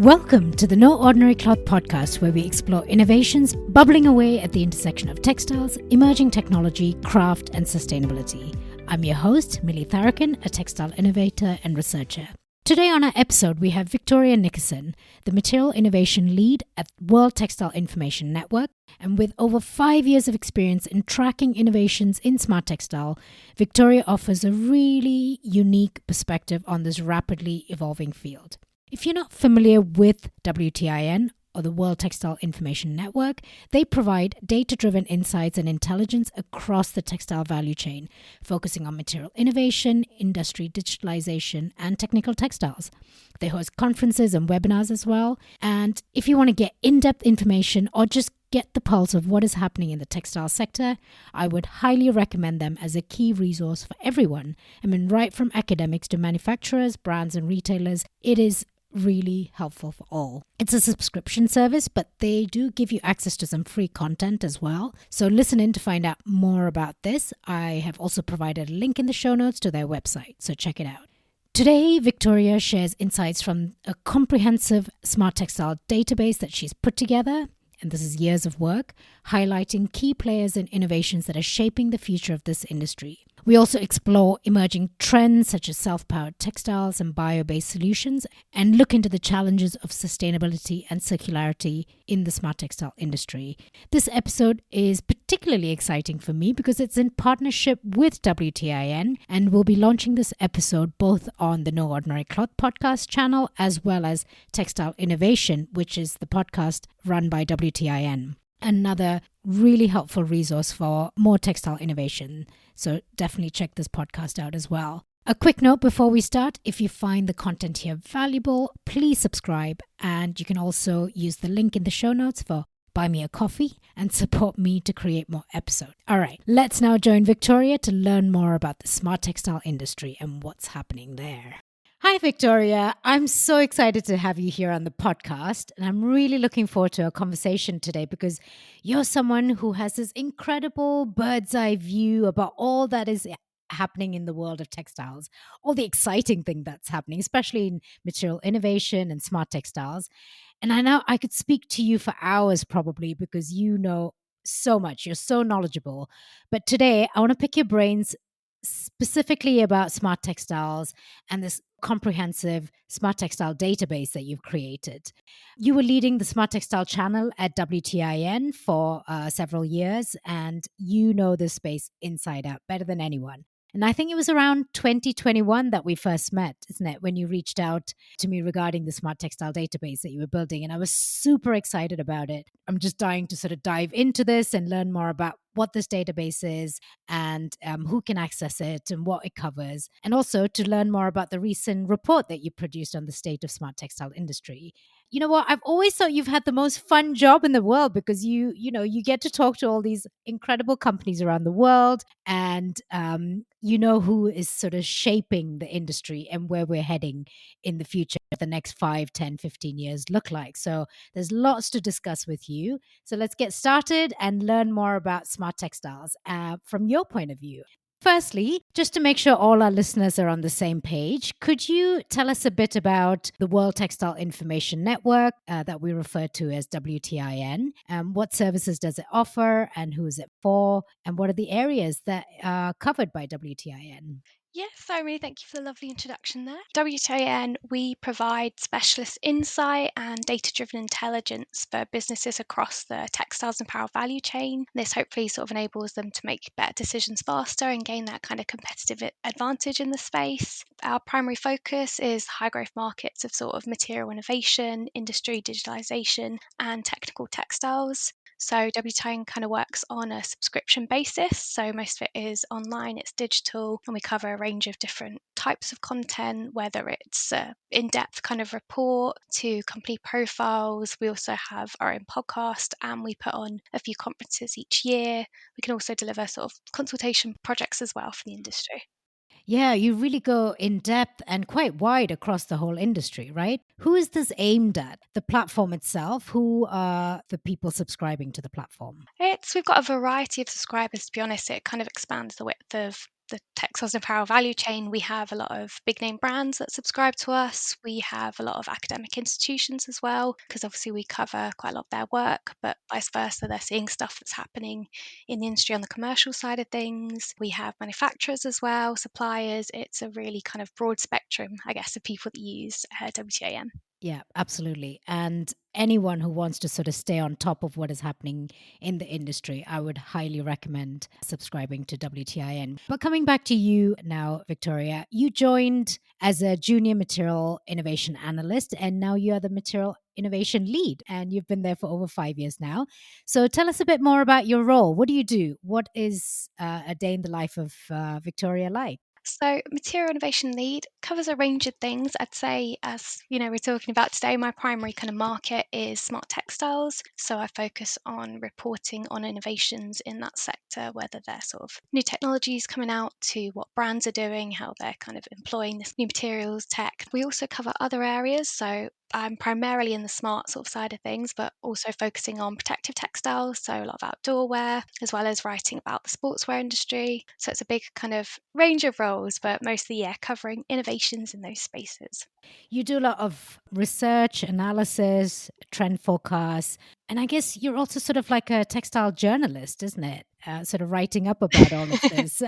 Welcome to the No Ordinary Cloth podcast, where we explore innovations bubbling away at the intersection of textiles, emerging technology, craft, and sustainability. I'm your host, Millie Tharakan, a textile innovator and researcher. Today on our episode, we have Victoria Nickerson, the Material Innovation Lead at World Textile Information Network. And with over 5 years of experience in tracking innovations in smart textile, Victoria offers a really unique perspective on this rapidly evolving field. If you're not familiar with WTIN, or the World Textile Information Network, they provide data-driven insights and intelligence across the textile value chain, focusing on material innovation, industry digitalisation, and technical textiles. They host conferences and webinars as well. And if you want to get in-depth information or just get the pulse of what is happening in the textile sector, I would highly recommend them as a key resource for everyone. I mean, right from academics to manufacturers, brands, and retailers, it is really helpful for all. It's a subscription service, but they do give you access to some free content as well. So listen in to find out more about this. I have also provided a link in the show notes to their website, so check it out. Today, Victoria shares insights from a comprehensive smart textile database that she's put together, and this is years of work, highlighting key players and innovations that are shaping the future of this industry. We also explore emerging trends such as self-powered textiles and bio-based solutions, and look into the challenges of sustainability and circularity in the smart textile industry. This episode is particularly exciting for me because it's in partnership with WTIN, and we'll be launching this episode both on the No Ordinary Cloth podcast channel as well as Textile Innovation, which is the podcast run by WTIN. Another really helpful resource for more textile innovation. So definitely check this podcast out as well. A quick note before we start, if you find the content here valuable, please subscribe, and you can also use the link in the show notes for buy me a coffee and support me to create more episodes. All right, let's now join Victoria to learn more about the smart textile industry and what's happening there. Hi, Victoria. I'm so excited to have you here on the podcast, and I'm really looking forward to our conversation today because you're someone who has this incredible bird's eye view about all that is happening in the world of textiles, all the exciting thing that's happening, especially in material innovation and smart textiles. And I know I could speak to you for hours probably because you know so much. You're so knowledgeable. But today I want to pick your brains specifically about smart textiles and this comprehensive smart textile database that you've created. You were leading the smart textile channel at WTIN for several years, and you know this space inside out better than anyone. And I think it was around 2021 that we first met, isn't it? When you reached out to me regarding the smart textile database that you were building. And I was super excited about it. I'm just dying to sort of dive into this and learn more about what this database is and who can access it and what it covers. And also to learn more about the recent report that you produced on the state of smart textile industry. You know what? I've always thought you've had the most fun job in the world because you get to talk to all these incredible companies around the world, and you know who is sort of shaping the industry and where we're heading in the future, the next 5, 10, 15 years look like. So there's lots to discuss with you. So let's get started and learn more about smart textiles from your point of view. Firstly, just to make sure all our listeners are on the same page, could you tell us a bit about the World Textile Information Network that we refer to as WTIN? What services does it offer and who is it for? And what are the areas that are covered by WTIN? Yes, so really thank you for the lovely introduction there. WTIN, we provide specialist insight and data-driven intelligence for businesses across the textiles and apparel value chain. This hopefully sort of enables them to make better decisions faster and gain that kind of competitive advantage in the space. Our primary focus is high growth markets of sort of material innovation, industry digitalisation, and technical textiles. So WTIN kind of works on a subscription basis. So most of it is online, it's digital, and we cover a range of different types of content, whether it's in-depth kind of report to company profiles. We also have our own podcast, and we put on a few conferences each year. We can also deliver sort of consultation projects as well for the industry. Yeah, you really go in depth and quite wide across the whole industry, right? Who is this aimed at? The platform itself? Who are the people subscribing to the platform? We've got a variety of subscribers, to be honest. It kind of expands the width of the textiles and apparel value chain, we have a lot of big name brands that subscribe to us. We have a lot of academic institutions as well, because obviously we cover quite a lot of their work, but vice versa, they're seeing stuff that's happening in the industry on the commercial side of things. We have manufacturers as well, suppliers. It's a really kind of broad spectrum, I guess, of people that use WTIN. Yeah, absolutely. And anyone who wants to sort of stay on top of what is happening in the industry, I would highly recommend subscribing to WTIN. But coming back to you now, Victoria, you joined as a junior material innovation analyst, and now you are the material innovation lead, and you've been there for over 5 years now. So tell us a bit more about your role. What do you do? What is a day in the life of Victoria like? So, Material Innovation Lead covers a range of things. I'd say, as you know, we're talking about today, my primary kind of market is smart textiles. So, I focus on reporting on innovations in that sector, whether they're sort of new technologies coming out to what brands are doing, how they're kind of employing this new materials tech. We also cover other areas. So, I'm primarily in the smart sort of side of things, but also focusing on protective textiles, so a lot of outdoor wear, as well as writing about the sportswear industry. So it's a big kind of range of roles, but mostly, yeah, covering innovations in those spaces. You do a lot of research, analysis, trend forecasts, and I guess you're also sort of like a textile journalist, isn't it? Sort of writing up about all of this.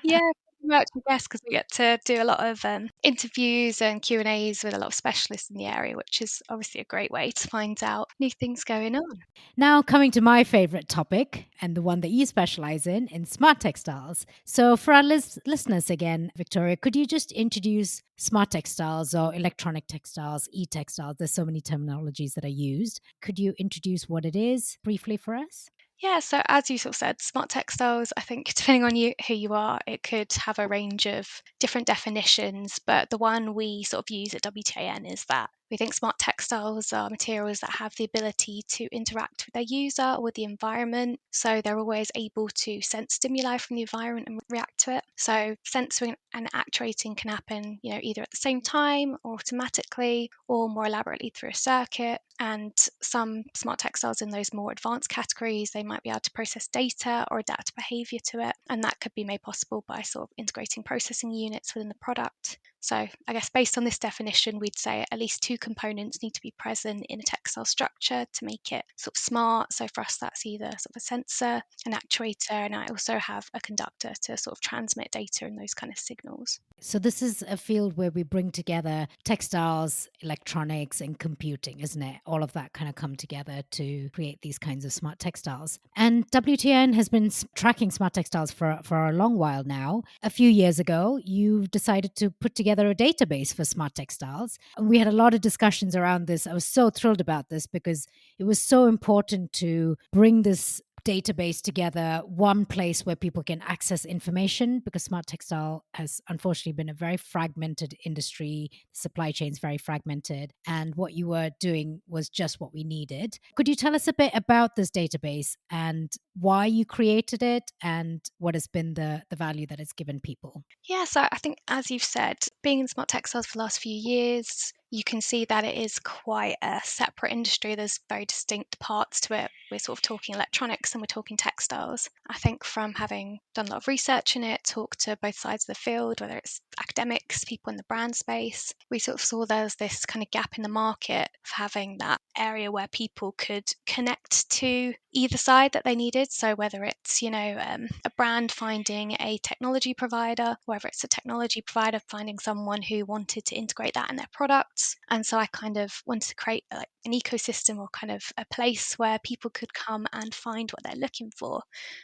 Yeah, pretty much, I guess, because we get to do a lot of interviews and Q&As with a lot of specialists in the area, which is obviously a great way to find out new things going on. Now, coming to my favorite topic and the one that you specialize in smart textiles. So, for our listeners again, Victoria, could you just introduce smart textiles or electronic textiles, e textiles? There's so many terminologies that are used. Could you introduce what it is briefly for us? Yeah, so as you sort of said, smart textiles, I think depending on who you are, it could have a range of different definitions, but the one we sort of use at WTAN is that we think smart textiles are materials that have the ability to interact with their user or with the environment. So they're always able to sense stimuli from the environment and react to it. So sensing and actuating can happen, either at the same time, automatically, or more elaborately through a circuit. And some smart textiles in those more advanced categories, they might be able to process data or adapt behavior to it. And that could be made possible by sort of integrating processing units within the product. So I guess based on this definition, we'd say at least two components need to be present in a textile structure to make it sort of smart. So for us, that's either sort of a sensor, an actuator, and I also have a conductor to sort of transmit data and those kind of signals. So, this is a field where we bring together textiles, electronics, and computing, isn't it? All of that kind of come together to create these kinds of smart textiles. And WTN has been tracking smart textiles for a long while now. A few years ago, you decided to put together a database for smart textiles. And we had a lot of discussions around this. I was so thrilled about this because it was so important to bring this database together, one place where people can access information, because smart textile has unfortunately been a very fragmented industry. Supply chain's very fragmented, and what you were doing was just what we needed. Could you tell us a bit about this database and why you created it and what has been the value that it's given people? Yeah, so I think, as you've said, being in smart textiles for the last few years, you can see that it is quite a separate industry. There's very distinct parts to it. We're sort of talking electronics and we're talking textiles. I think from having done a lot of research in it, talked to both sides of the field, whether it's academics, people in the brand space, we sort of saw there's this kind of gap in the market of having that area where people could connect to either side that they needed. So whether it's, a brand finding a technology provider, whether it's a technology provider finding someone who wanted to integrate that in their products. And so I kind of wanted to create like an ecosystem or kind of a place where people could come and find what they're looking for,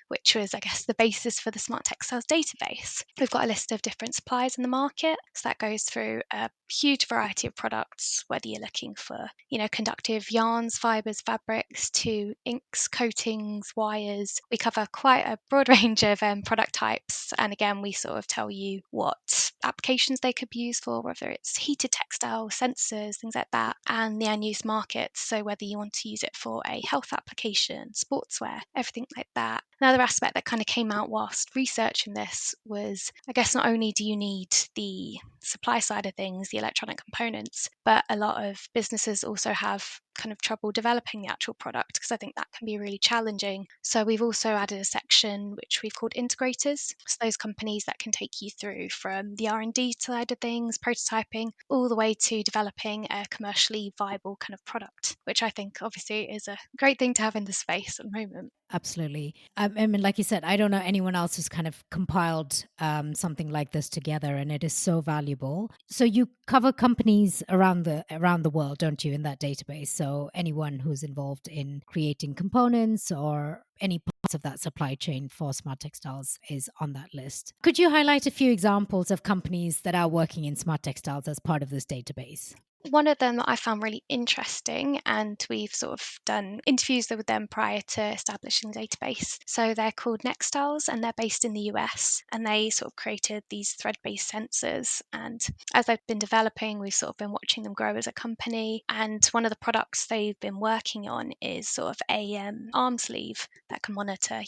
which was, I guess, the basis for the Smart Textiles database. We've got a list of different suppliers in the market. So that goes through a huge variety of products, whether you're looking for, conductive yarns, fibers, fabrics, to inks, coatings, wires. We cover quite a broad range of product types. And again, we sort of tell you what applications they could be used for, whether it's heated textile, sensors, things like that, and the end use markets. So whether you want to use it for a health application, sportswear, everything like that. Another aspect that kind of came out whilst researching this was, I guess, not only do you need the supply side of things, the electronic components, but a lot of businesses also have kind of trouble developing the actual product, because I think that can be really challenging. So we've also added a section which we've called integrators. So those companies that can take you through from the R&D side of things, prototyping, all the way to developing a commercially viable kind of product, which I think obviously is a great thing to have in the space at the moment. Absolutely. I mean, like you said, I don't know anyone else who's kind of compiled something like this together, and it is so valuable. So you cover companies around the world, don't you, in that database? So anyone who's involved in creating components or any parts of that supply chain for smart textiles is on that list. Could you highlight a few examples of companies that are working in smart textiles as part of this database? One of them that I found really interesting, and we've sort of done interviews with them prior to establishing the database. So they're called Textiles, and they're based in the US, and they sort of created these thread-based sensors. And as they've been developing, we've sort of been watching them grow as a company. And one of the products they've been working on is sort of a arm sleeve that can monitor,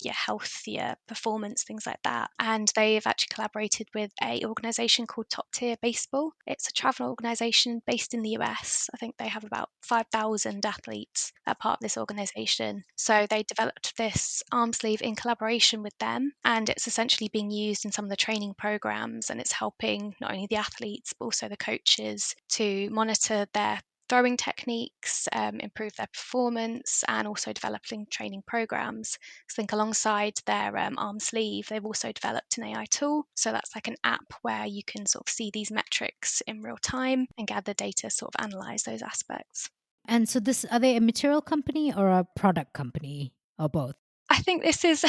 your health, your performance, things like that. And they've actually collaborated with a organisation called Top Tier Baseball. It's a travel organisation based in the US. I think they have about 5,000 athletes that are part of this organisation. So they developed this arm sleeve in collaboration with them, and it's essentially being used in some of the training programs, and it's helping not only the athletes but also the coaches to monitor their throwing techniques, improve their performance, and also developing training programs. I think alongside their arm sleeve, they've also developed an AI tool. So that's like an app where you can sort of see these metrics in real time and gather data, sort of analyze those aspects. And so this are they a material company or a product company or both? I think this is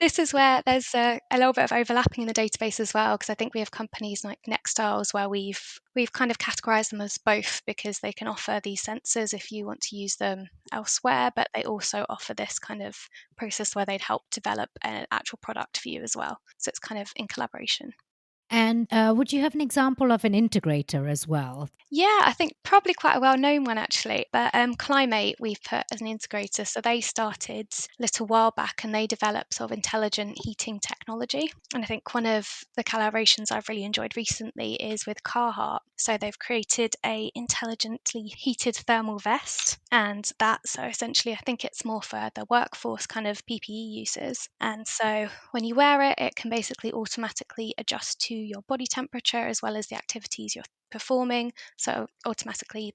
this is where there's a little bit of overlapping in the database as well, because I think we have companies like Nextiles where we've kind of categorized them as both, because they can offer these sensors if you want to use them elsewhere, but they also offer this kind of process where they'd help develop an actual product for you as well. So it's kind of in collaboration. And would you have an example of an integrator as well? Yeah, I think probably quite a well-known one actually, but Climate we've put as an integrator. So they started a little while back, and they developed sort of intelligent heating technology. And I think one of the collaborations I've really enjoyed recently is with Carhartt. So they've created a intelligently heated thermal vest, and so essentially I think it's more for the workforce kind of PPE uses. And so when you wear it, it can basically automatically adjust to your body temperature as well as the activities you're performing, so automatically,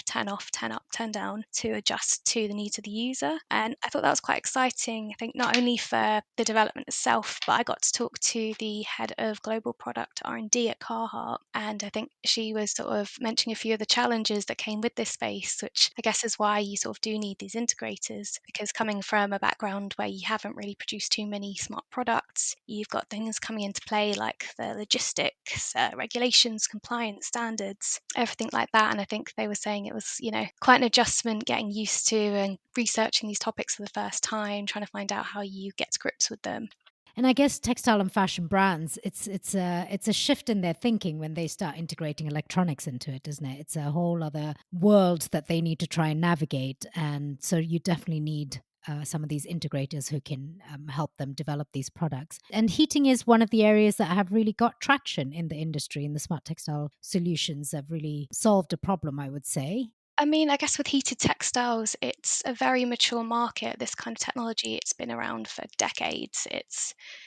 turn off, turn up, turn down to adjust to the needs of the user. And I thought that was quite exciting. I think not only for the development itself, but I got to talk to the head of global product R&D at Carhartt, and I think she was sort of mentioning a few of the challenges that came with this space, which I guess is why you sort of do need these integrators, because coming from a background where you haven't really produced too many smart products, you've got things coming into play like the logistics, regulations, compliance, standards, everything like that. And I think they were saying it was, quite an adjustment getting used to and researching these topics for the first time, trying to find out how you get to grips with them. And I guess textile and fashion brands, it's a shift in their thinking when they start integrating electronics into it, isn't it? It's a whole other world that they need to try and navigate, and so you definitely need some of these integrators who can help them develop these products. And heating is one of the areas that have really got traction in the industry, and the smart textile solutions have really solved a problem, I would say. I mean, I guess with heated textiles, it's a very mature market. This kind of technology, it's been around for decades.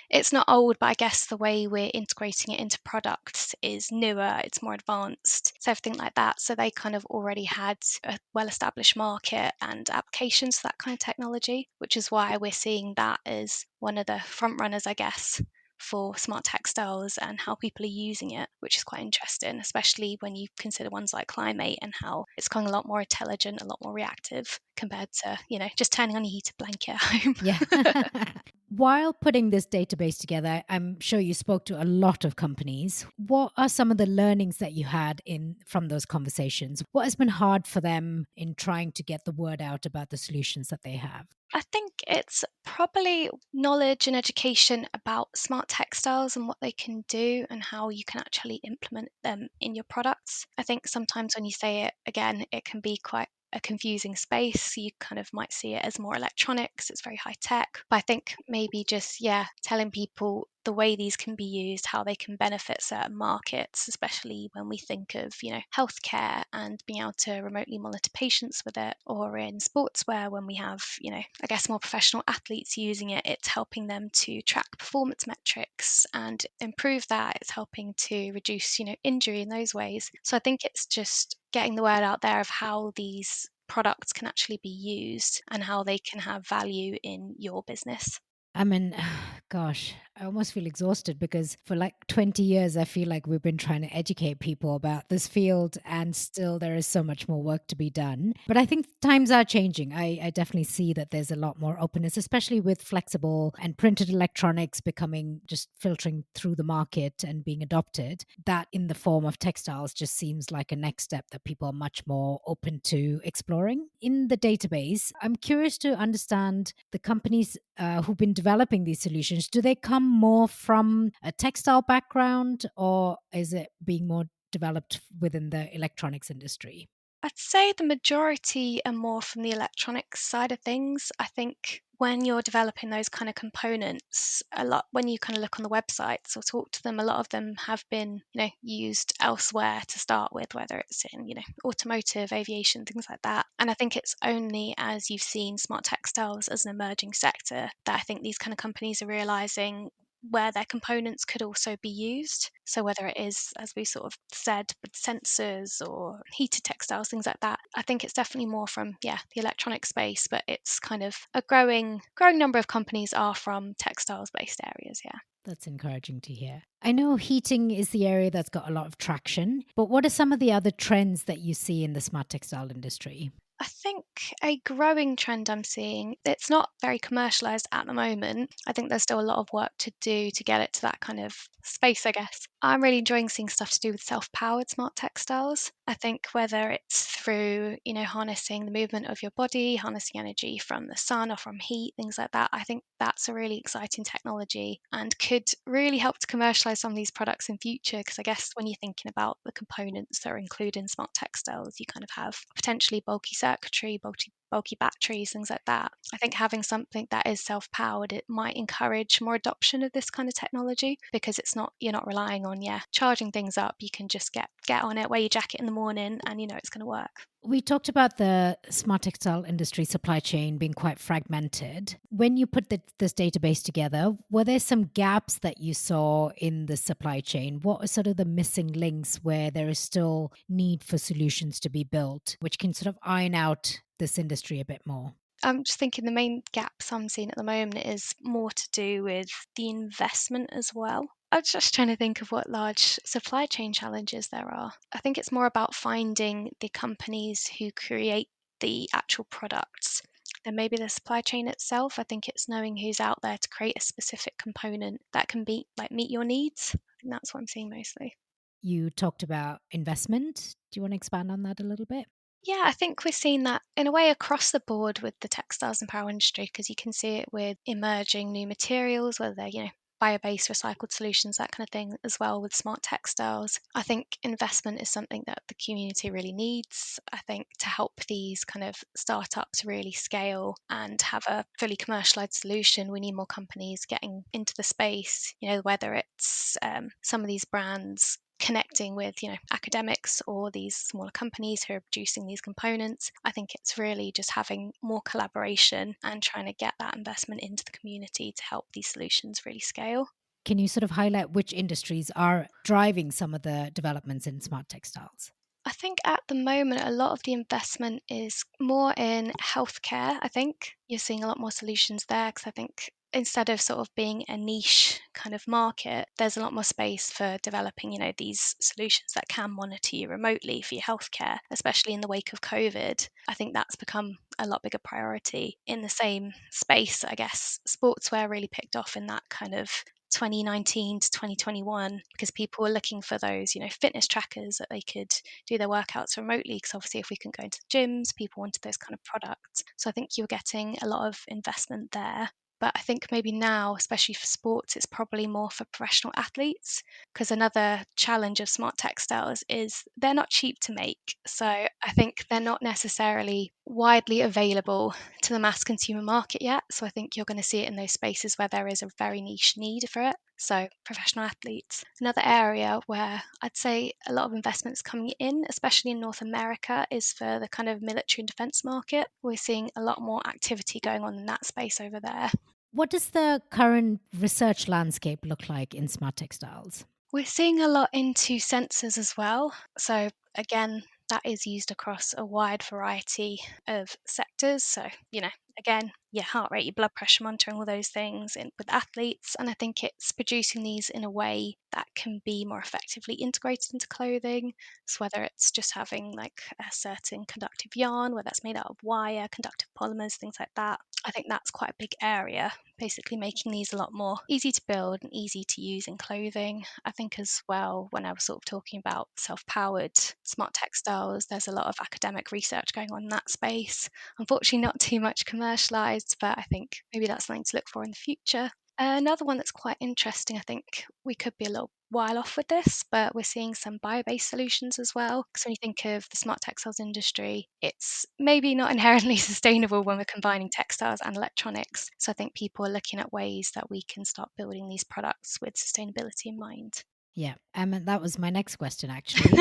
It's not old, but I guess the way we're integrating it into products is newer. It's more advanced, so everything like that. So they kind of already had a well-established market and applications for that kind of technology, which is why we're seeing that as one of the front runners, I guess, for smart textiles and how people are using it, which is quite interesting, especially when you consider ones like Climate and how it's going a lot more intelligent, a lot more reactive compared to, just turning on a heated blanket at home. Yeah. While putting this database together, I'm sure you spoke to a lot of companies. What are some of the learnings that you had in from those conversations? What has been hard for them in trying to get the word out about the solutions that they have? I think it's probably knowledge and education about smart textiles and what they can do and how you can actually implement them in your products. I think sometimes when you say it again, it can be quite a confusing space. You kind of might see it as more electronics, it's very high tech. But I think maybe just, yeah, telling people the way these can be used, how they can benefit certain markets, especially when we think of, healthcare and being able to remotely monitor patients with it, or in sportswear when we have, I guess more professional athletes using it, it's helping them to track performance metrics and improve that. It's helping to reduce, injury in those ways. So I think it's just getting the word out there of how these products can actually be used and how they can have value in your business. I mean, gosh, I almost feel exhausted because for like 20 years, I feel like we've been trying to educate people about this field, and still there is so much more work to be done. But I think times are changing. I definitely see that there's a lot more openness, especially with flexible and printed electronics becoming just filtering through the market and being adopted. That in the form of textiles just seems like a next step that people are much more open to exploring. In the database, I'm curious to understand the companies who've been developing these solutions. Do they come more from a textile background, or is it being more developed within the electronics industry? I'd say the majority are more from the electronics side of things. I think when you're developing those kind of components, a lot when you kind of look on the websites or talk to them, a lot of them have been, used elsewhere to start with, whether it's in, automotive, aviation, things like that. And I think it's only as you've seen smart textiles as an emerging sector that I think these kind of companies are realizing where their components could also be used. So whether it is, as we sort of said, with sensors or heated textiles, things like that, I think it's definitely more from the electronic space, but it's kind of a growing number of companies are from textiles based areas. Yeah. That's encouraging to hear. I know heating is the area that's got a lot of traction, but what are some of the other trends that you see in the smart textile industry? I think a growing trend I'm seeing, it's not very commercialized at the moment. I think there's still a lot of work to do to get it to that kind of space, I guess. I'm really enjoying seeing stuff to do with self-powered smart textiles. I think whether it's through, harnessing the movement of your body, harnessing energy from the sun or from heat, things like that, I think that's a really exciting technology and could really help to commercialize some of these products in future. Because I guess when you're thinking about the components that are included in smart textiles, you kind of have potentially bulky circuitry, bulky batteries, things like that. I think having something that is self-powered, it might encourage more adoption of this kind of technology because you're not relying on charging things up. You can just get on it, wear your jacket in the morning, and it's going to work. We talked about the smart textile industry supply chain being quite fragmented. When you put this database together, were there some gaps that you saw in the supply chain? What are sort of the missing links where there is still need for solutions to be built, which can sort of iron out this industry a bit more? I'm just thinking the main gaps I'm seeing at the moment is more to do with the investment as well. I was just trying to think of what large supply chain challenges there are. I think it's more about finding the companies who create the actual products than maybe the supply chain itself. I think it's knowing who's out there to create a specific component that can meet your needs. I think that's what I'm seeing mostly. You talked about investment. Do you want to expand on that a little bit? Yeah, I think we're seeing that in a way across the board with the textiles and apparel industry because you can see it with emerging new materials, whether they're, bio-based recycled solutions, that kind of thing, as well with smart textiles. I think investment is something that the community really needs. I think to help these kind of startups really scale and have a fully commercialized solution, we need more companies getting into the space, whether it's some of these brands connecting with academics or these smaller companies who are producing these components. I think it's really just having more collaboration and trying to get that investment into the community to help these solutions really scale. Can you sort of highlight which industries are driving some of the developments in smart textiles? I think at the moment, a lot of the investment is more in healthcare. I think you're seeing a lot more solutions there because I think instead of sort of being a niche kind of market, there's a lot more space for developing, these solutions that can monitor you remotely for your healthcare, especially in the wake of COVID. I think that's become a lot bigger priority. In the same space, I guess, sportswear really picked off in that kind of 2019 to 2021 because people were looking for those, fitness trackers that they could do their workouts remotely because obviously if we couldn't go into the gyms, people wanted those kind of products. So I think you're getting a lot of investment there. But I think maybe now, especially for sports, it's probably more for professional athletes because another challenge of smart textiles is they're not cheap to make. So I think they're not necessarily widely available to the mass consumer market yet. So I think you're going to see it in those spaces where there is a very niche need for it. So professional athletes. Another area where I'd say a lot of investments coming in, especially in North America, is for the kind of military and defense market. We're seeing a lot more activity going on in that space over there. What does the current research landscape look like in smart textiles? We're seeing a lot into sensors as well. So again, that is used across a wide variety of sectors. So, again, your heart rate, your blood pressure monitoring, all those things with athletes. And I think it's producing these in a way that can be more effectively integrated into clothing. So whether it's just having like a certain conductive yarn, whether that's made out of wire, conductive polymers, things like that. I think that's quite a big area, basically making these a lot more easy to build and easy to use in clothing. I think as well, when I was sort of talking about self-powered smart textiles, there's a lot of academic research going on in that space. Unfortunately, not too much commercialized, but I think maybe that's something to look for in the future. Another one that's quite interesting, I think we could be a little while off with this, but we're seeing some bio-based solutions as well. Because when you think of the smart textiles industry, it's maybe not inherently sustainable when we're combining textiles and electronics. So I think people are looking at ways that we can start building these products with sustainability in mind. Yeah, and that was my next question actually.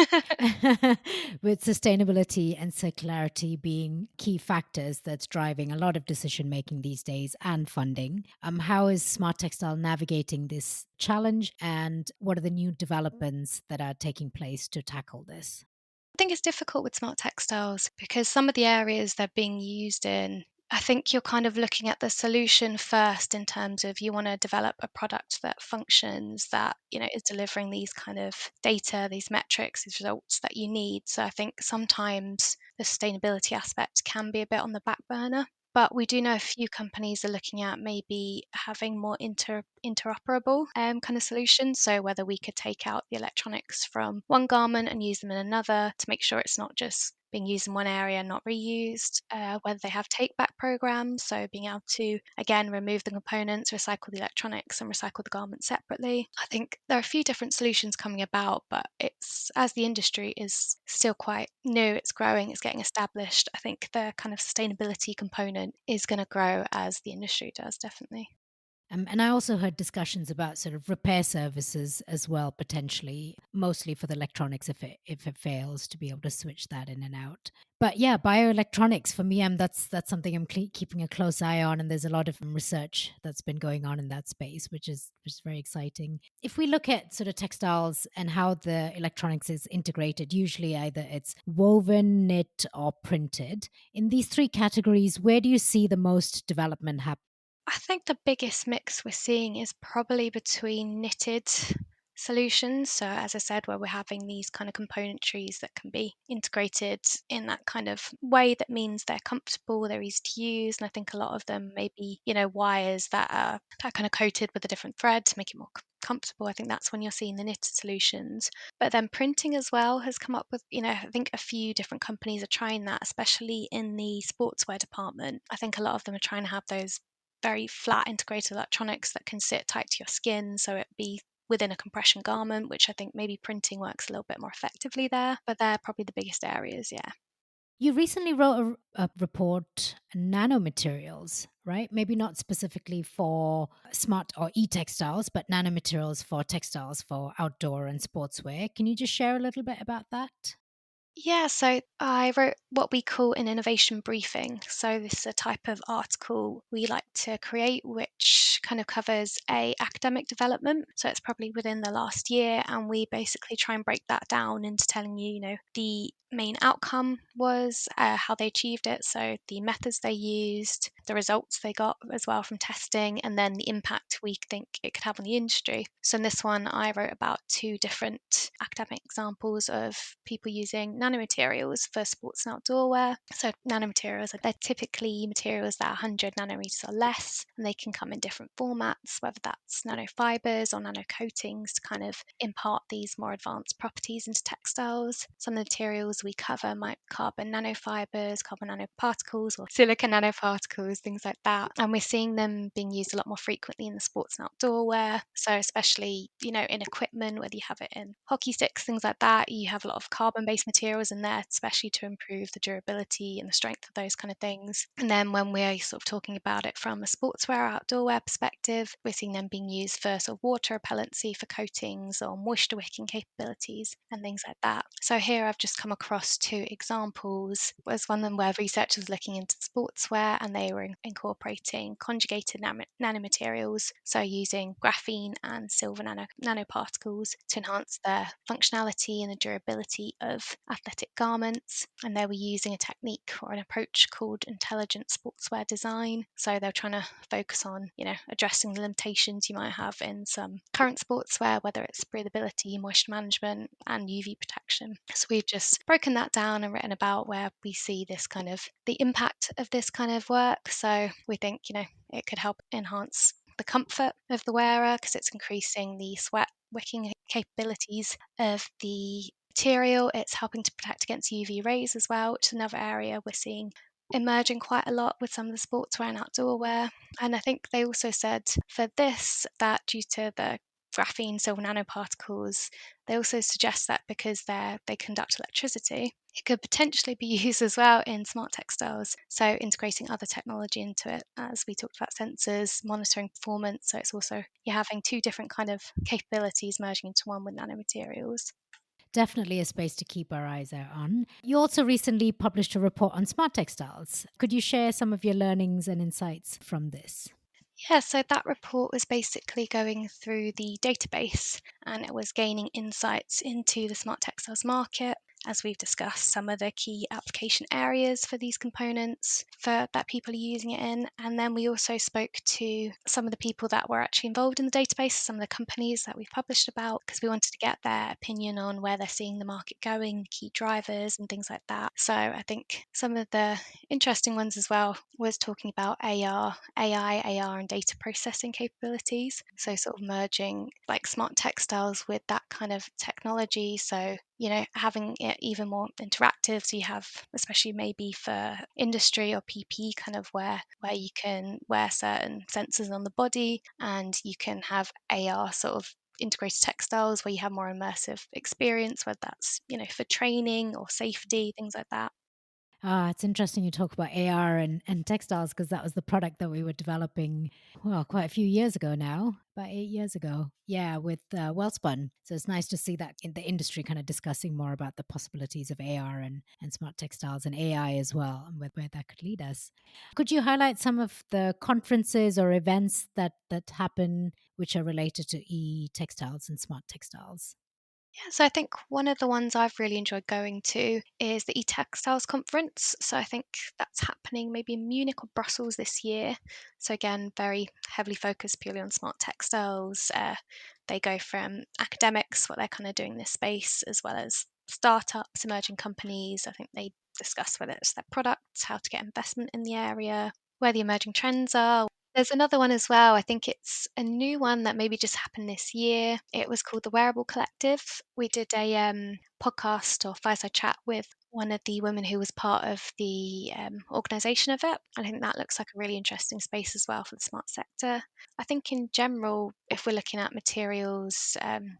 With sustainability and circularity being key factors that's driving a lot of decision making these days and funding, how is Smart Textile navigating this challenge, and what are the new developments that are taking place to tackle this? I think it's difficult with smart textiles because some of the areas they're being used in, I think you're kind of looking at the solution first in terms of you want to develop a product that functions, that, is delivering these kind of data, these metrics, these results that you need. So I think sometimes the sustainability aspect can be a bit on the back burner. But we do know a few companies are looking at maybe having more interoperable kind of solutions. So whether we could take out the electronics from one garment and use them in another to make sure it's not just being used in one area and not reused, whether they have take back programs, so being able to again remove the components, recycle the electronics and recycle the garments separately. I think there are a few different solutions coming about, but it's, as the industry is still quite new, it's growing, it's getting established, I think the kind of sustainability component is going to grow as the industry does, definitely. And I also heard discussions about sort of repair services as well, potentially, mostly for the electronics if it fails to be able to switch that in and out. But yeah, bioelectronics for me, that's something I'm keeping a close eye on, and there's a lot of research that's been going on in that space, which is very exciting. If we look at sort of textiles and how the electronics is integrated, usually either it's woven, knit, or printed. In these three categories, where do you see the most development happening? I think the biggest mix we're seeing is probably between knitted solutions. So, as I said, where we're having these kind of componentries that can be integrated in that kind of way that means they're comfortable, they're easy to use. And I think a lot of them may be, wires that are kind of coated with a different thread to make it more comfortable. I think that's when you're seeing the knitted solutions. But then printing as well has come up with, I think a few different companies are trying that, especially in the sportswear department. I think a lot of them are trying to have those very flat integrated electronics that can sit tight to your skin, so it be within a compression garment, which I think maybe printing works a little bit more effectively there. But they're probably the biggest areas, yeah. You recently wrote a report, nanomaterials, right? Maybe not specifically for smart or e-textiles, but nanomaterials for textiles for outdoor and sportswear. Can you just share a little bit about that? Yeah, so I wrote what we call an innovation briefing. So this is a type of article we like to create, which kind of covers a academic development. So it's probably within the last year, and we basically try and break that down into telling you, the main outcome was, how they achieved it. So the methods they used, the results they got as well from testing, and then the impact we think it could have on the industry. So in this one, I wrote about two different academic examples of people using nanomaterials for sports and outdoor wear. So nanomaterials, they're typically materials that are 100 nanometers or less, and they can come in different formats, whether that's nanofibers or nanocoatings to kind of impart these more advanced properties into textiles. Some of the materials we cover carbon nanofibers, carbon nanoparticles, or silica nanoparticles, things like that. And we're seeing them being used a lot more frequently in the sports and outdoor wear. So especially, in equipment, whether you have it in hockey sticks, things like that, you have a lot of carbon-based materials in there, especially to improve the durability and the strength of those kind of things. And then when we're sort of talking about it from a sportswear, outdoor wear perspective, we're seeing them being used for sort of water repellency, for coatings or moisture wicking capabilities and things like that. So here I've just come across two examples. There's one of them where researchers looking into sportswear, and they were incorporating conjugated nanomaterials, so using graphene and silver nanoparticles to enhance the functionality and the durability of athletic garments. And they were using a technique or an approach called intelligent sportswear design. So they're trying to focus on, addressing the limitations you might have in some current sportswear, whether it's breathability, moisture management, and UV protection. So we've just broken that down and written about where we see this kind of the impact of this kind of work. So we think, it could help enhance the comfort of the wearer because it's increasing the sweat wicking capabilities of the material. It's helping to protect against UV rays as well, which is another area we're seeing emerging quite a lot with some of the sportswear and outdoor wear. And I think they also said for this that due to the graphene silver nanoparticles, they also suggest that because they conduct electricity, it could potentially be used as well in smart textiles. So integrating other technology into it, as we talked about sensors, monitoring performance. So it's also you're having two different kind of capabilities merging into one with nanomaterials. Definitely a space to keep our eyes out on. You also recently published a report on smart textiles. Could you share some of your learnings and insights from this? Yeah, so that report was basically going through the database, and it was gaining insights into the smart textiles market. As we've discussed, some of the key application areas for these components that people are using it in. And then we also spoke to some of the people that were actually involved in the database, some of the companies that we've published about, because we wanted to get their opinion on where they're seeing the market going, key drivers, and things like that. So I think some of the interesting ones as well was talking about AR, and data processing capabilities. So sort of merging like smart textiles with that kind of technology. So, having it even more interactive. So you have, especially maybe for industry or PP kind of where you can wear certain sensors on the body, and you can have AR sort of integrated textiles where you have more immersive experience, whether that's, for training or safety, things like that. It's interesting you talk about AR and textiles because that was the product that we were developing, well, quite a few years ago now, about 8 years ago. Yeah, with Wellspun. So it's nice to see that in the industry kind of discussing more about the possibilities of AR and smart textiles and AI as well, and where that could lead us. Could you highlight some of the conferences or events that happen which are related to textiles and smart textiles? Yeah, so I think one of the ones I've really enjoyed going to is the eTextiles conference. So I think that's happening maybe in Munich or Brussels this year. So again, very heavily focused purely on smart textiles. They go from academics, what they're kind of doing in this space, as well as startups, emerging companies. I think they discuss whether it's their products, how to get investment in the area, where the emerging trends are. There's another one as well. I think it's a new one that maybe just happened this year. It was called the Wearable Collective. We did a podcast or fireside chat with one of the women who was part of the organisation of it. I think that looks like a really interesting space as well for the smart sector. I think in general, if we're looking at materials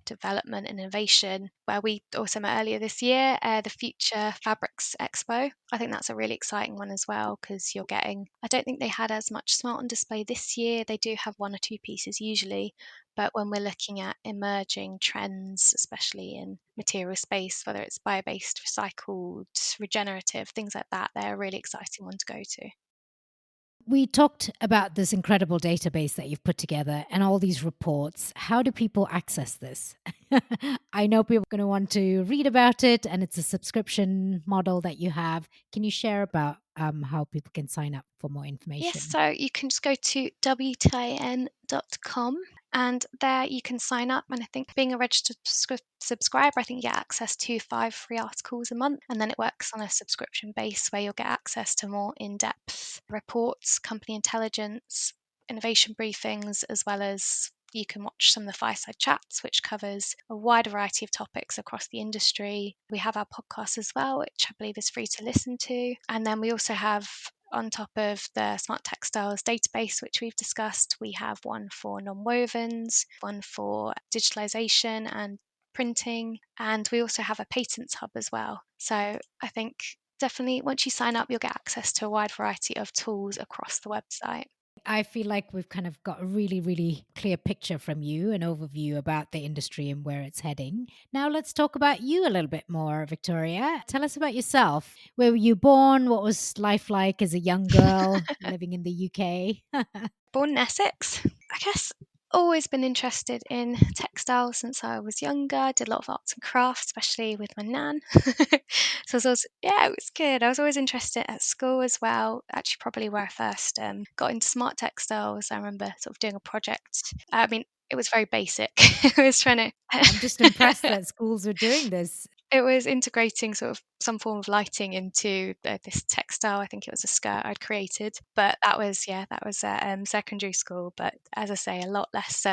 development and innovation, where we also met earlier this year, the Future Fabrics Expo, I think that's a really exciting one as well because you're getting, I don't think they had as much smart on display this year. They do have one or two pieces usually, but when we're looking at emerging trends, especially in material space, whether it's bio-based, recycled, regenerative, things like that, they're a really exciting one to go to. We talked about this incredible database that you've put together and all these reports. How do people access this? I know people are going to want to read about it, and it's a subscription model that you have. Can you share about how people can sign up for more Yes, information? so you can just go to WTIN.com, and there you can sign up. And I think being a registered subscriber, I think you get access to 5 free articles a month. And then it works on a subscription base where you'll get access to more in-depth reports, company intelligence, innovation briefings, as well as you can watch some of the fireside chats, which covers a wide variety of topics across the industry. We have our podcast as well, which I believe is free to listen to. And then we also have, on top of the Smart Textiles database, which we've discussed, we have one for non-wovens, one for digitalisation and printing, and we also have a patents hub as well. So I think definitely once you sign up, you'll get access to a wide variety of tools across the website. I feel like we've kind of got a really, really clear picture from you, an overview about the industry and where it's heading. Now let's talk about you a little bit more, Victoria. Tell us about yourself. Where were you born? What was life like as a young girl living in the UK? Born in Essex. I guess always been interested in textiles since I was younger. Did a lot of arts and crafts, especially with my nan. So I was always, yeah, it was good. I was always interested at school as well. Actually, probably where I first got into smart textiles. I remember sort of doing a project. I mean, it was very basic. I was trying I'm just impressed to. that schools are doing this. It was integrating sort of some form of lighting into this textile. I think it was a skirt I'd created, but that was at secondary school. But as I say, a lot less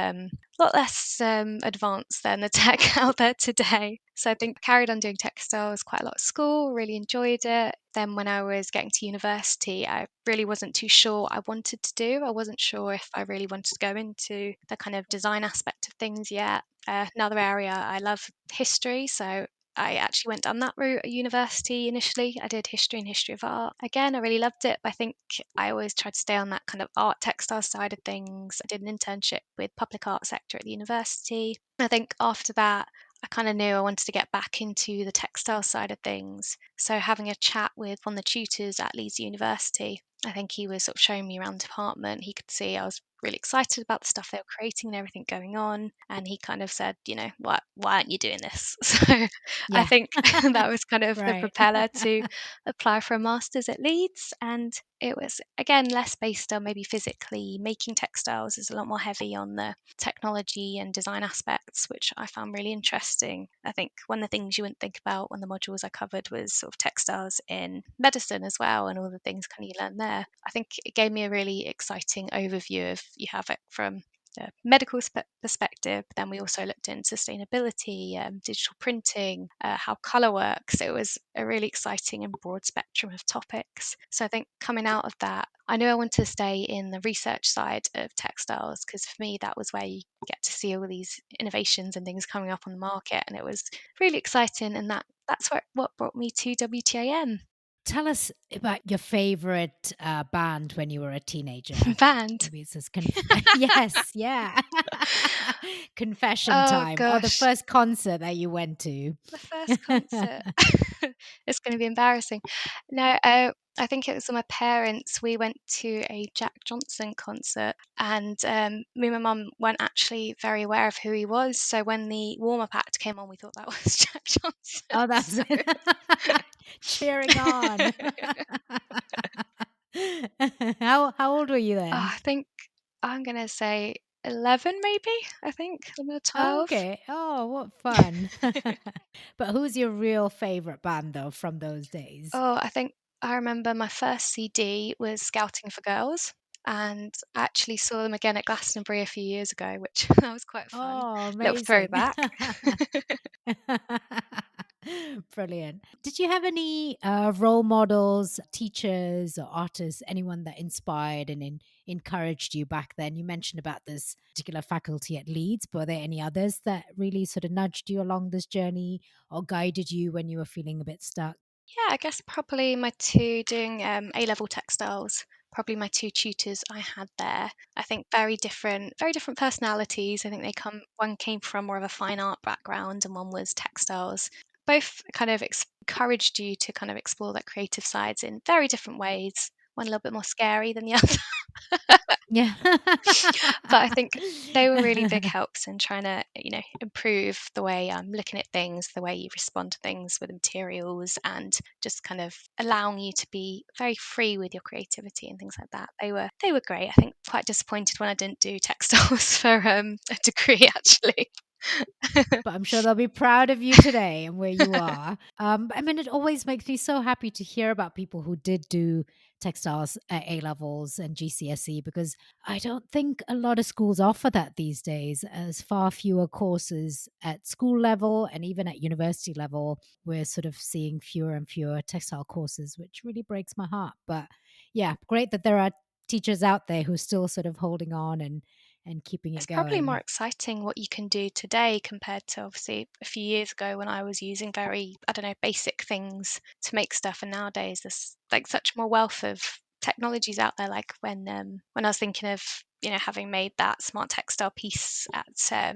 advanced than the tech out there today. So I think I carried on doing textiles quite a lot at school. Really enjoyed it. Then when I was getting to university, I really wasn't too sure what I wanted to do. I wasn't sure if I really wanted to go into the kind of design aspect of things yet. Another area, I love history, so I actually went down that route at university initially. I did history and history of art. Again, I really loved it, but I think I always tried to stay on that kind of art textile side of things. I did an internship with public art sector at the university. I think after that, I kind of knew I wanted to get back into the textile side of things. So having a chat with one of the tutors at Leeds University, I think he was sort of showing me around the department. He could see I was really excited about the stuff they were creating and everything going on. And he kind of said, why aren't you doing this? So I Yeah. think that was kind of the Right. propeller to apply for a master's at Leeds. And it was, again, less based on maybe physically making textiles, is a lot more heavy on the technology and design aspects, which I found really interesting. I think one of the things you wouldn't think about when the modules I covered was sort of textiles in medicine as well, and all the things kind of you learn there. I think it gave me a really exciting overview of, you have it from the medical perspective. Then we also looked in sustainability, digital printing, how colour works. It was a really exciting and broad spectrum of topics. So I think coming out of that, I knew I wanted to stay in the research side of textiles, because for me that was where you get to see all these innovations and things coming up on the market, and it was really exciting. And that's what brought me to WTIN. Tell us about your favorite band when you were a teenager. Band. Maybe it's just yes, yeah. Confession Oh time, or the gosh. first concert that you went to. The first concert. It's gonna be embarrassing. No, I think it was with my parents. We went to a Jack Johnson concert, and me and my mum weren't actually very aware of who he was. So when the warm-up act came on, we thought that was Jack Johnson. Oh, that's So it. Cheering on. How old were you then? I think I'm gonna say 11, maybe. I think 11 or Oh, 12. okay. Oh, what fun. But who's your real favorite band though from those days? Oh, I think I remember my first CD was Scouting for Girls, and I actually saw them again at Glastonbury a few years ago, which that was quite fun. Oh, Little amazing. throwback. Brilliant. Did you have any role models, teachers, or artists, anyone that inspired and encouraged you back then? You mentioned about this particular faculty at Leeds, but were there any others that really sort of nudged you along this journey or guided you when you were feeling a bit stuck? Yeah, I guess probably my two doing A-level textiles, probably my two tutors I had there. I think very different personalities. I think one came from more of a fine art background and one was textiles. Both kind of encouraged you to kind of explore that creative sides in very different ways. One a little bit more scary than the other. Yeah. But I think they were really big helps in trying to, improve the way I'm looking at things, the way you respond to things with the materials, and just kind of allowing you to be very free with your creativity and things like that. They were great. I think quite disappointed when I didn't do textiles for a degree actually. But I'm sure they'll be proud of you today and where you are. I mean, it always makes me so happy to hear about people who did do textiles at A levels and GCSE because I don't think a lot of schools offer that these days. As far fewer courses at school level and even at university level, we're sort of seeing fewer and fewer textile courses, which really breaks my heart. But yeah, great that there are teachers out there who are still sort of holding on and keeping it It's probably more going. exciting what you can do today compared to obviously a few years ago when I was using very, I don't know, basic things to make stuff. And nowadays there's like such more wealth of technologies out there. Like when I was thinking of, having made that smart textile piece at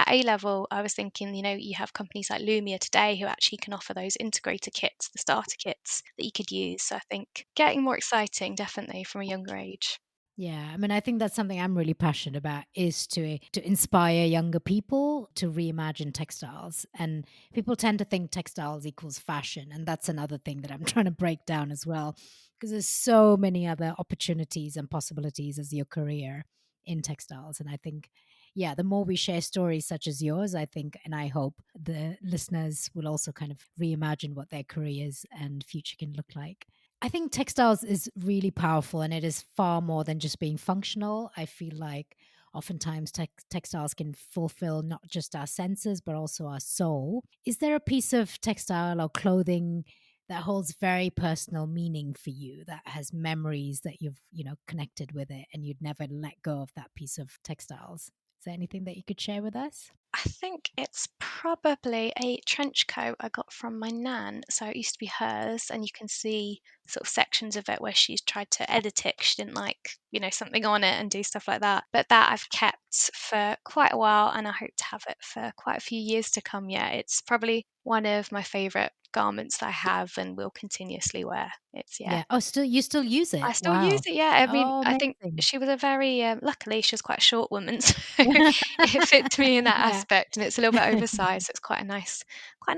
A level, I was thinking, you have companies like Lumia today who actually can offer those integrator kits, the starter kits that you could use. So I think getting more exciting definitely from a younger age. Yeah, I mean, I think that's something I'm really passionate about is to inspire younger people to reimagine textiles. And people tend to think textiles equals fashion, and that's another thing that I'm trying to break down as well, because there's so many other opportunities and possibilities as your career in textiles. And I think, yeah, the more we share stories such as yours, I think, and I hope the listeners will also kind of reimagine what their careers and future can look like. I think textiles is really powerful and it is far more than just being functional. I feel like oftentimes textiles can fulfill not just our senses, but also our soul. Is there a piece of textile or clothing that holds very personal meaning for you, that has memories that you've, connected with it and you'd never let go of that piece of textiles? Is there anything that you could share with us? I think it's probably a trench coat I got from my nan. So it used to be hers, and you can see sort of sections of it where she's tried to edit it 'cause she didn't like, something on it and do stuff like that. But that I've kept for quite a while, and I hope to have it for quite a few years to come. Yeah, it's probably one of my favorite garments that I have and will continuously wear. It's yeah. Yeah. Oh, you still use I it? still use Wow. it, yeah. I mean, Oh, I think amazing. she was a very, luckily, she was quite a short woman, so it fits me in that Yeah. aspect, and it's a little bit oversized, so it's quite a nice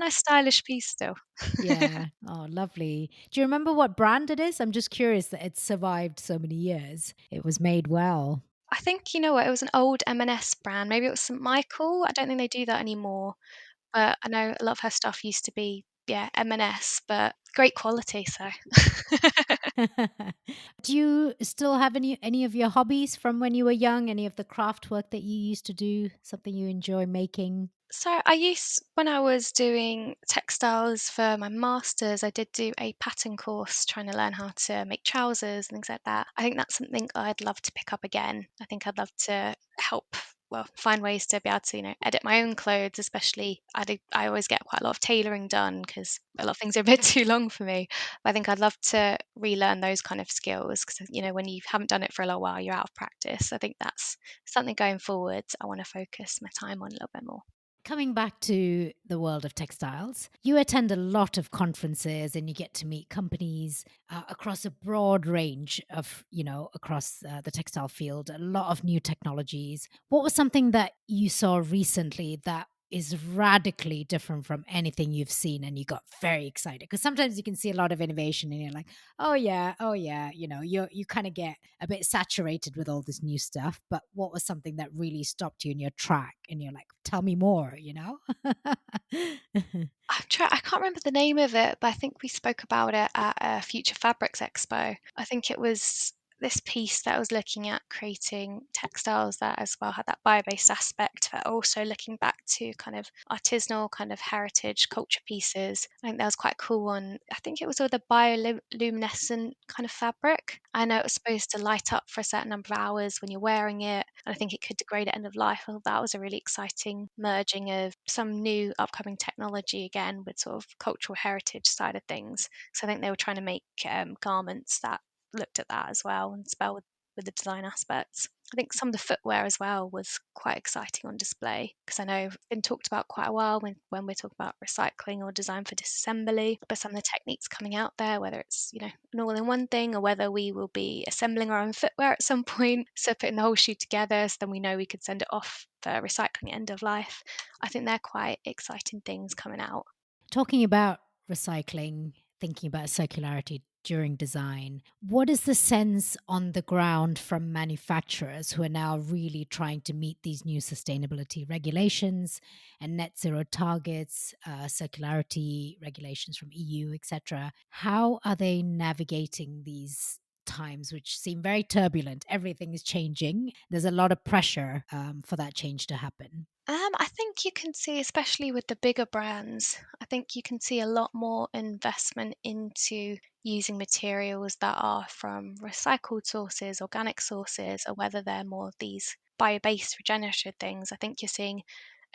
stylish piece still. Yeah. Oh, lovely. Do you remember what brand it is? I'm just curious that it's survived so many years. It was made well. I think, you know what, it was an old M&S brand, maybe it was St. Michael, I don't think they do that anymore, but I know a lot of her stuff used to be, yeah, M&S, but great quality, so Do you still have any of your hobbies from when you were young? Any of the craft work that you used to do? Something you enjoy making? So when I was doing textiles for my masters, I did do a pattern course trying to learn how to make trousers and things like that. I think that's something I'd love to pick up again. I think I'd love to help, well, find ways to be able to, edit my own clothes, especially I always get quite a lot of tailoring done because a lot of things are a bit too long for me. But I think I'd love to relearn those kind of skills because, when you haven't done it for a little while, you're out of practice. I think that's something going forward I want to focus my time on a little bit more. Coming back to the world of textiles, you attend a lot of conferences and you get to meet companies across a broad range of, across the textile field, a lot of new technologies. What was something that you saw recently that is radically different from anything you've seen and you got very excited? Because sometimes you can see a lot of innovation and you're like, oh yeah, you kind of get a bit saturated with all this new stuff. But what was something that really stopped you in your track and you're like, tell me more? I can't remember the name of it, but I think we spoke about it at a Future Fabrics Expo. I think it was this piece that was looking at creating textiles that as well had that bio-based aspect, but also looking back to kind of artisanal kind of heritage culture pieces. I think that was quite a cool one. I think it was with a bioluminescent kind of fabric. I know it was supposed to light up for a certain number of hours when you're wearing it, and I think it could degrade at end of life. I thought that was a really exciting merging of some new upcoming technology again with sort of cultural heritage side of things. So I think they were trying to make garments that looked at that as well and spell with the design aspects. I think some of the footwear as well was quite exciting on display because I know it's been talked about quite a while when we're talking about recycling or design for disassembly, but some of the techniques coming out there, whether it's, an all-in-one thing or whether we will be assembling our own footwear at some point, so putting the whole shoe together so then we know we could send it off for recycling at end of life. I think they're quite exciting things coming out. Talking about recycling, thinking about circularity during design. What is the sense on the ground from manufacturers who are now really trying to meet these new sustainability regulations and net zero targets, circularity regulations from EU, etc.? How are they navigating these times, which seem very turbulent? Everything is changing. There's a lot of pressure for that change to happen. I think you can see, especially with the bigger brands, I think you can see a lot more investment into using materials that are from recycled sources, organic sources, or whether they're more of these bio-based regenerative things. I think you're seeing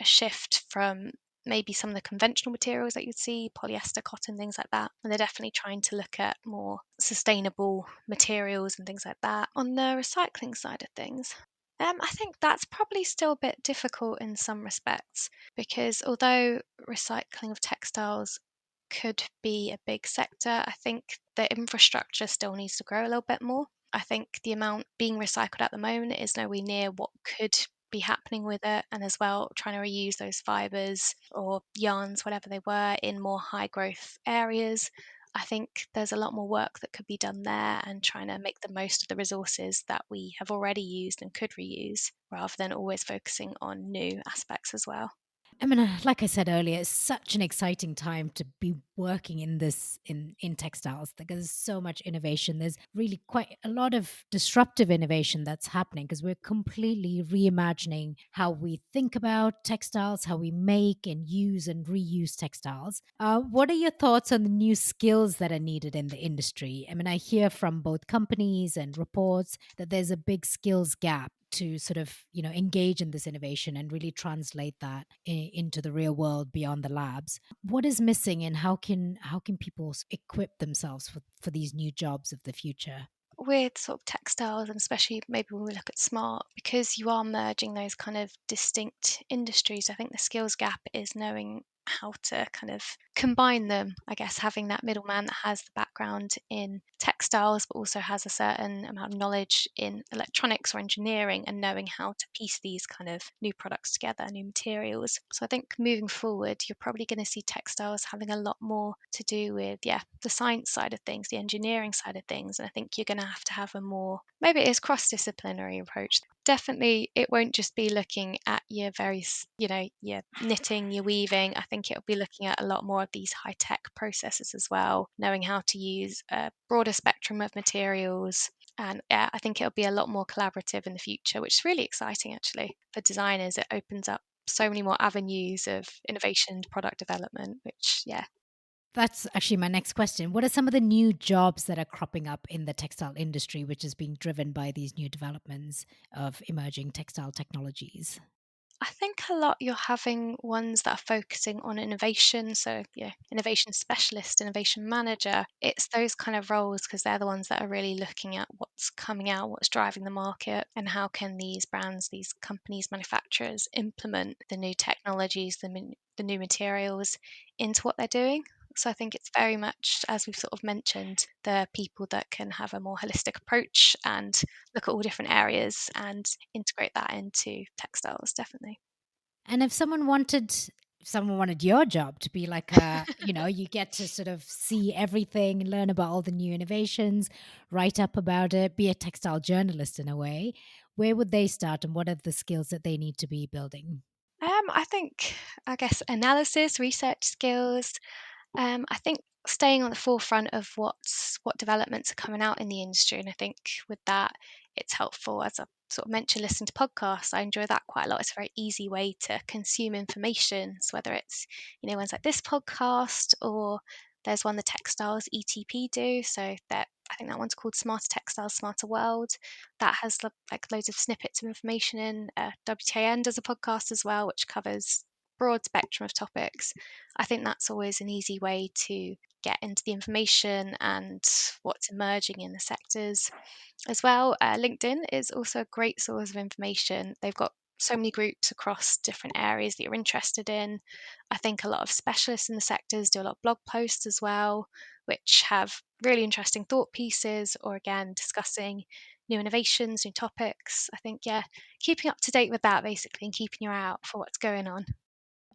a shift from maybe some of the conventional materials that you'd see, polyester, cotton, things like that. And they're definitely trying to look at more sustainable materials and things like that. On the recycling side of things, I think that's probably still a bit difficult in some respects because although recycling of textiles could be a big sector, I think the infrastructure still needs to grow a little bit more. I think the amount being recycled at the moment is nowhere near what could be happening with it, and as well trying to reuse those fibers or yarns, whatever they were, in more high growth areas. I think there's a lot more work that could be done there and trying to make the most of the resources that we have already used and could reuse rather than always focusing on new aspects as well. I mean, like I said earlier, it's such an exciting time to be working in this in textiles because there's so much innovation. There's really quite a lot of disruptive innovation that's happening because we're completely reimagining how we think about textiles, how we make and use and reuse textiles. What are your thoughts on the new skills that are needed in the industry? I mean, I hear from both companies and reports that there's a big skills gap to sort of engage in this innovation and really translate that into the real world beyond the labs. What is missing, and how can people equip themselves for these new jobs of the future? With sort of textiles, and especially maybe when we look at smart, because you are merging those kind of distinct industries, I think the skills gap is knowing how to kind of combine them. I guess having that middleman that has the background in textiles, but also has a certain amount of knowledge in electronics or engineering, and knowing how to piece these kind of new products together, new materials. So I think moving forward, you're probably going to see textiles having a lot more to do with, yeah, the science side of things, the engineering side of things. And I think you're going to have a more, maybe it is cross-disciplinary approach. Definitely, it won't just be looking at your your knitting, your weaving. I think it'll be looking at a lot more of these high-tech processes as well, knowing how to use a broader spectrum of materials. And yeah, I think it'll be a lot more collaborative in the future, which is really exciting actually for designers. It opens up so many more avenues of innovation and product development, which, yeah. That's actually my next question. What are some of the new jobs that are cropping up in the textile industry, which is being driven by these new developments of emerging textile technologies? I think a lot you're having ones that are focusing on innovation. So, yeah, innovation specialist, innovation manager. It's those kind of roles because they're the ones that are really looking at what's coming out, what's driving the market, and how can these brands, these companies, manufacturers implement the new technologies, the new materials into what they're doing. So I think it's very much, as we've sort of mentioned, the people that can have a more holistic approach and look at all different areas and integrate that into textiles, definitely. And if someone wanted your job to be like a, you get to sort of see everything, learn about all the new innovations, write up about it, be a textile journalist in a way, where would they start and what are the skills that they need to be building? I think, I guess, analysis, research skills. I think staying on the forefront of what developments are coming out in the industry, and I think with that, it's helpful. As I sort of mentioned, listen to podcasts. I enjoy that quite a lot. It's a very easy way to consume information. So whether it's ones like this podcast, or there's one the Textiles ETP do. So that, I think that one's called Smarter Textiles, Smarter World. That has like loads of snippets of information in. WTIN does a podcast as well, which covers broad spectrum of topics. I think that's always an easy way to get into the information and what's emerging in the sectors as well. LinkedIn is also a great source of information. They've got so many groups across different areas that you're interested in. I think a lot of specialists in the sectors do a lot of blog posts as well, which have really interesting thought pieces or again discussing new innovations, new topics. I think, yeah, keeping up to date with that basically and keeping your eye out for what's going on.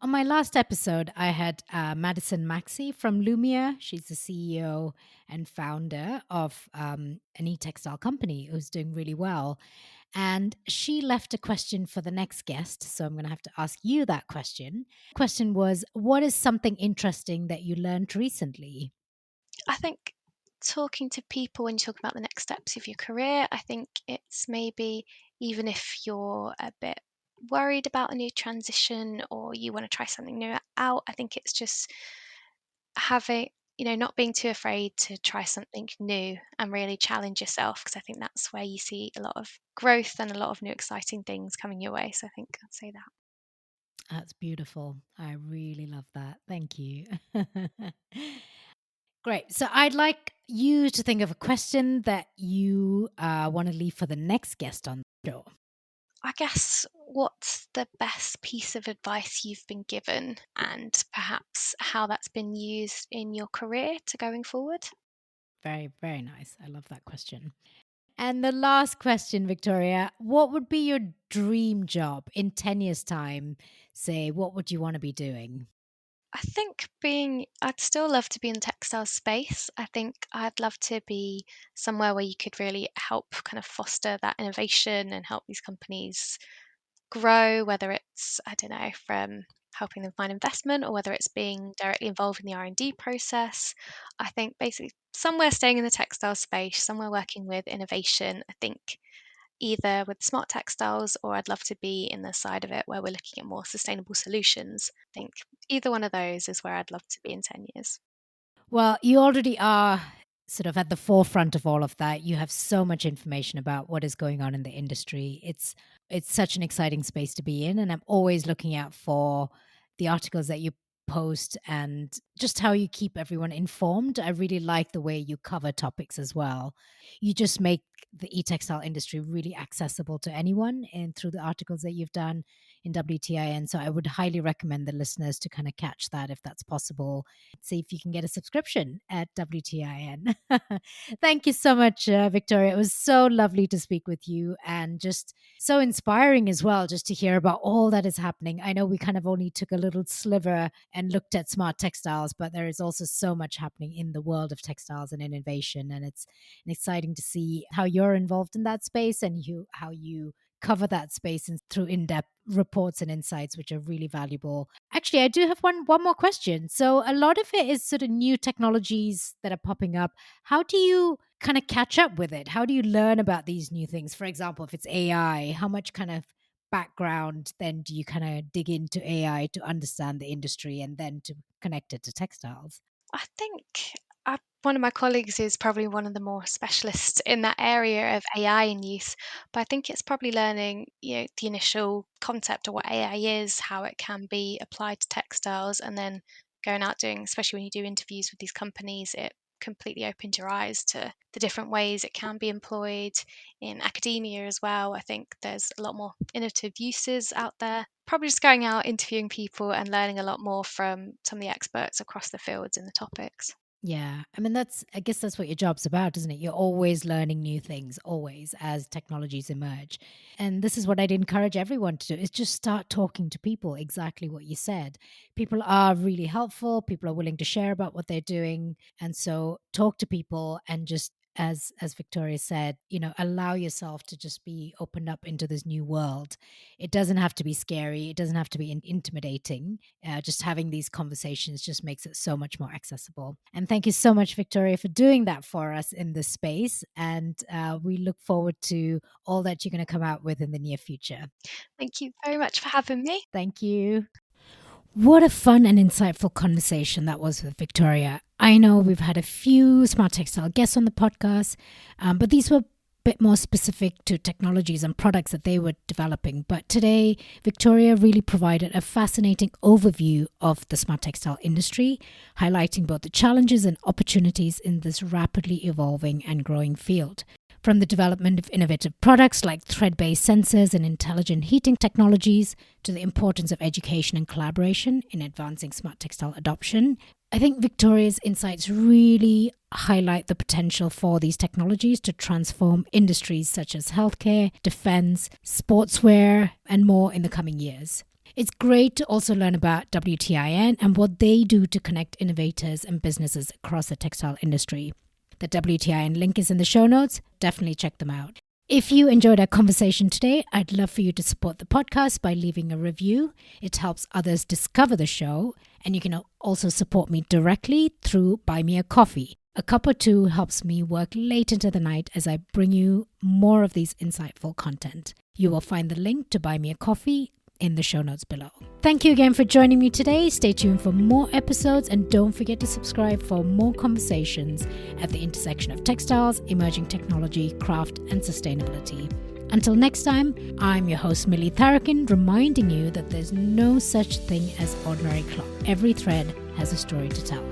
On my last episode, I had Madison Maxey from Lumia. She's the CEO and founder of an e-textile company who's doing really well. And she left a question for the next guest. So I'm going to have to ask you that question. Question was, what is something interesting that you learned recently? I think talking to people when you talk about the next steps of your career, I think it's maybe even if you're a bit worried about a new transition or you want to try something new out, I think it's just having, not being too afraid to try something new and really challenge yourself, because I think that's where you see a lot of growth and a lot of new exciting things coming your way. So I think I'd say that. That's beautiful. I really love that. Thank you. Great. So I'd like you to think of a question that you want to leave for the next guest on the show. I guess what's the best piece of advice you've been given and perhaps how that's been used in your career to going forward? Very, very nice. I love that question. And the last question, Victoria, what would be your dream job in 10 years' time? Say, what would you want to be doing? I think I'd still love to be in the textile space. I think I'd love to be somewhere where you could really help kind of foster that innovation and help these companies grow, whether it's, I don't know, from helping them find investment or whether it's being directly involved in the R&D process. I think basically somewhere staying in the textile space, somewhere working with innovation. I think either with smart textiles, or I'd love to be in the side of it where we're looking at more sustainable solutions. I think either one of those is where I'd love to be in 10 years. Well, you already are sort of at the forefront of all of that. You have so much information about what is going on in the industry. It's such an exciting space to be in, and I'm always looking out for the articles that you post and just how you keep everyone informed. I really like the way you cover topics as well. You just make the e-textile industry really accessible to anyone and through the articles that you've done in WTIN. So I would highly recommend the listeners to kind of catch that if that's possible. See if you can get a subscription at WTIN. Thank you so much, Victoria. It was so lovely to speak with you and just so inspiring as well, just to hear about all that is happening. I know we kind of only took a little sliver and looked at smart textiles, but there is also so much happening in the world of textiles and innovation. And it's exciting to see how you're involved in that space and how you cover that space and through in-depth reports and insights, which are really valuable. Actually, I do have one more question. So a lot of it is sort of new technologies that are popping up. How do you kind of catch up with it? How do you learn about these new things? For example, if it's AI, how much kind of background then do you kind of dig into AI to understand the industry and then to connect it to textiles? I think one of my colleagues is probably one of the more specialists in that area of AI in use, but I think it's probably learning, the initial concept of what AI is, how it can be applied to textiles, and then going out doing, especially when you do interviews with these companies, it completely opens your eyes to the different ways it can be employed in academia as well. I think there's a lot more innovative uses out there. Probably just going out, interviewing people, and learning a lot more from some of the experts across the fields in the topics. Yeah. I mean, I guess that's what your job's about, isn't it? You're always learning new things, always, as technologies emerge. And this is what I'd encourage everyone to do is just start talking to people, exactly what you said. People are really helpful. People are willing to share about what they're doing. And so talk to people and just as Victoria said, allow yourself to just be opened up into this new world. It doesn't have to be scary. It doesn't have to be intimidating. Just having these conversations just makes it so much more accessible. And thank you so much, Victoria, for doing that for us in this space. And we look forward to all that you're going to come out with in the near future. Thank you very much for having me. Thank you. What a fun and insightful conversation that was with Victoria. I know we've had a few smart textile guests on the podcast, but these were a bit more specific to technologies and products that they were developing. But today, Victoria really provided a fascinating overview of the smart textile industry, highlighting both the challenges and opportunities in this rapidly evolving and growing field. From the development of innovative products like thread-based sensors and intelligent heating technologies to the importance of education and collaboration in advancing smart textile adoption, I think Victoria's insights really highlight the potential for these technologies to transform industries such as healthcare, defense, sportswear, and more in the coming years. It's great to also learn about WTIN and what they do to connect innovators and businesses across the textile industry. The WTIN link is in the show notes. Definitely check them out. If you enjoyed our conversation today, I'd love for you to support the podcast by leaving a review. It helps others discover the show, and you can also support me directly through Buy Me a Coffee. A cup or two helps me work late into the night as I bring you more of these insightful content. You will find the link to Buy Me a Coffee in the show notes below. Thank you again for joining me today. Stay tuned for more episodes and don't forget to subscribe for more conversations at the intersection of textiles, emerging technology, craft, and sustainability. Until next time, I'm your host Millie Tharakin, reminding you that there's no such thing as ordinary cloth. Every thread has a story to tell.